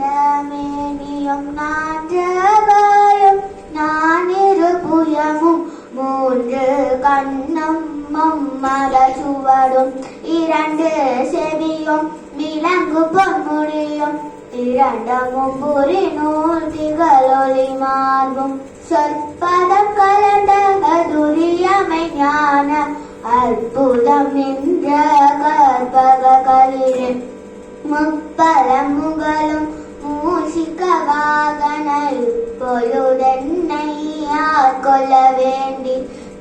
நீலமேனியும் நான்றபாயும் நானிரு புயமும் மூன்று கண்ணும் மம்மல சுவடும் இரண்டு செவியும் விலங்கு பொன்முடியும் இரண்டமும் புரி நூல் திகழொளி மார்பும் சொற்பதம் கலந்த துரியமை ஞான அற்புதம் நின்ற கற்பக களிரே முப்பலம் முகலும் மூஷிக வாகன இப்பொழுதென்னை கொள்ள வேண்டி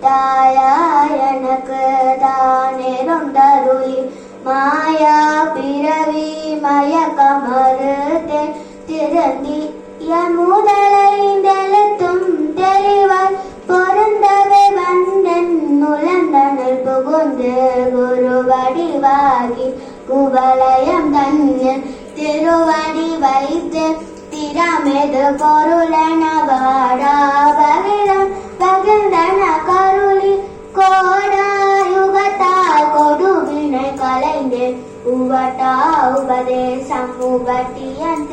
தாயாய் எனக்கு தானேருந்தருளி மாயா பிறவி மயக்கமறுத்தே திருந்திய முதலைந்தெழுத்தும் தெளிவாய் பொருந்தவே வந்தன் நுழந்தனில் புகுந்து குருவடிவாகி குவலயம் தன்னில் திருவடி வைத்து திறமெது பொருளென வாடா பகிர்ந்தன கருளி கோடாயுகத்தால் கொடுவினை கலைந்தேன் உவட்டா உபதேசம் உபட்டியன்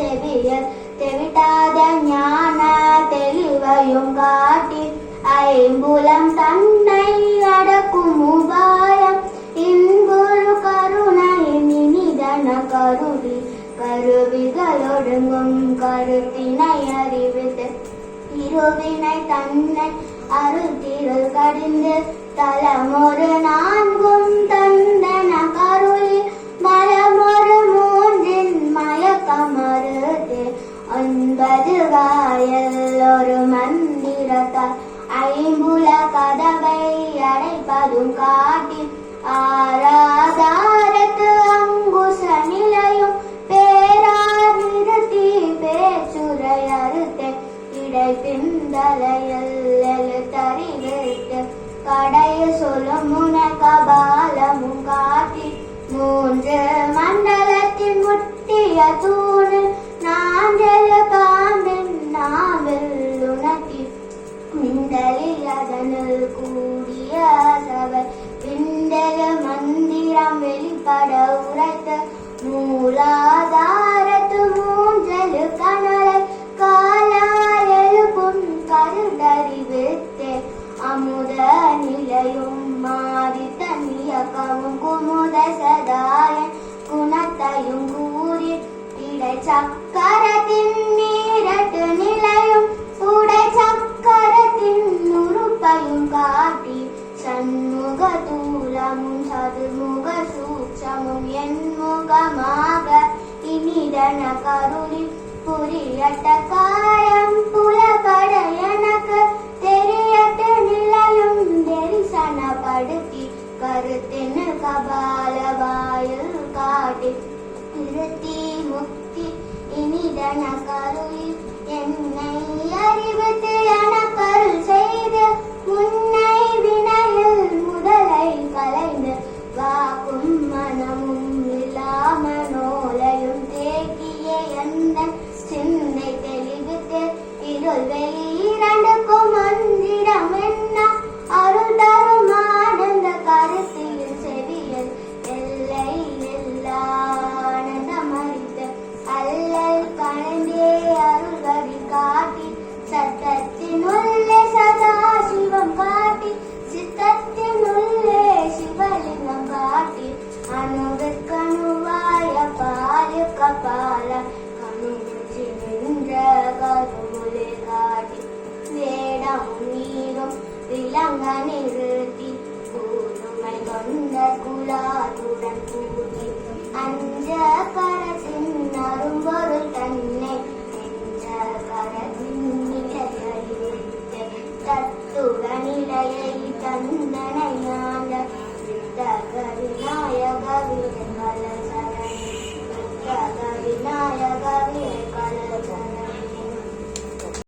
தெவிட்டாத ஞான தெளிவையும் காட்டி ஐம்புலம் தன்னை அடக்கும் உபாயம் இன்புரு கருணை நினிதன கருவி கருவிகளொடுங்கும் கருத்தினை அறிவித்து இருவினை தன்னை அருத்திரல் கடிந்து தலமொரு நான்கும் தந்தன கருளி மலமொரு மூன்றின் மயக்கமறுத்து 9 வாயல் ஒரு மந்திரத்தால் ஐம்புல கதவை அடைப்பதும் காட்டி ஆராதாரத்து அங்குச நிலையும் பேரார் நிறுத்தி பேச்சுரை அறுத்து இடை பிந்தலையில் எழுத்தறிவித்து கடைய சொல்லும் முன கபாலமும் காட்டி 3 மண்டலத்தின் முட்டிய தூணு நாஞ்சலு காம்பின் நாவில் உணர்த்தி மிண்டலில் அதனில் கூடிய சபை பிண்டலு மந்திரம் வெளிப்பட உரைத்த மூலாதாரத்து மூன்றலு கனலை காலால் எழுப்பும் கருடறிவித்தே அமுத நிலையும் மாறி தன்னியக்கமும் குமுத சதாயன் குணத்தையும் கூறி இடை சக்கரத்தின் நீரட்டு நிலையும் உடை சக்கரத்தின் உறுப்பையும் காட்டி சண்முக தூலமும் சதுர்முக சூட்சமும் என்முகமாக இனிதன கருளி புரியட்ட காயம் புலப்பட எனக்கு தெரியட்ட நிலையும் தரிசனப்படுத்தி கருத்தின் கபால வாயில் காட்டி திருத்தி முக்தி இனிதன கருளி என்னை அறிவித்து எனக்கருள் செய்து முன்னை வினையில் முதலை கலைந்து வாக்கும் மனமும் இல்லாமனோலையும் தேக்கிய எந்த சிந்தை தெளிவித்து இருள் வெளி இரண்டுக்கும் மந்திரம் என்ன அருள் தரும் ஆனந்த கருத்தில் செவியல் எல்லை எல்லானந்தம் அறித்து அல்லல் கலந்தே அருள்வழி காட்டி சத்தத்தினுள்ளே சதாசிவம் காட்டி சித்தத்தினுள்ளே சிவலிங்கம் காட்டி அணுவிற்கணுவாய பாலுக்க பால கணுச்சி நின்ற கருமுலை காட்டி வேடமும் நீரும் விலங்க நிறுத்தி கூதுமை கொண்ட குலாது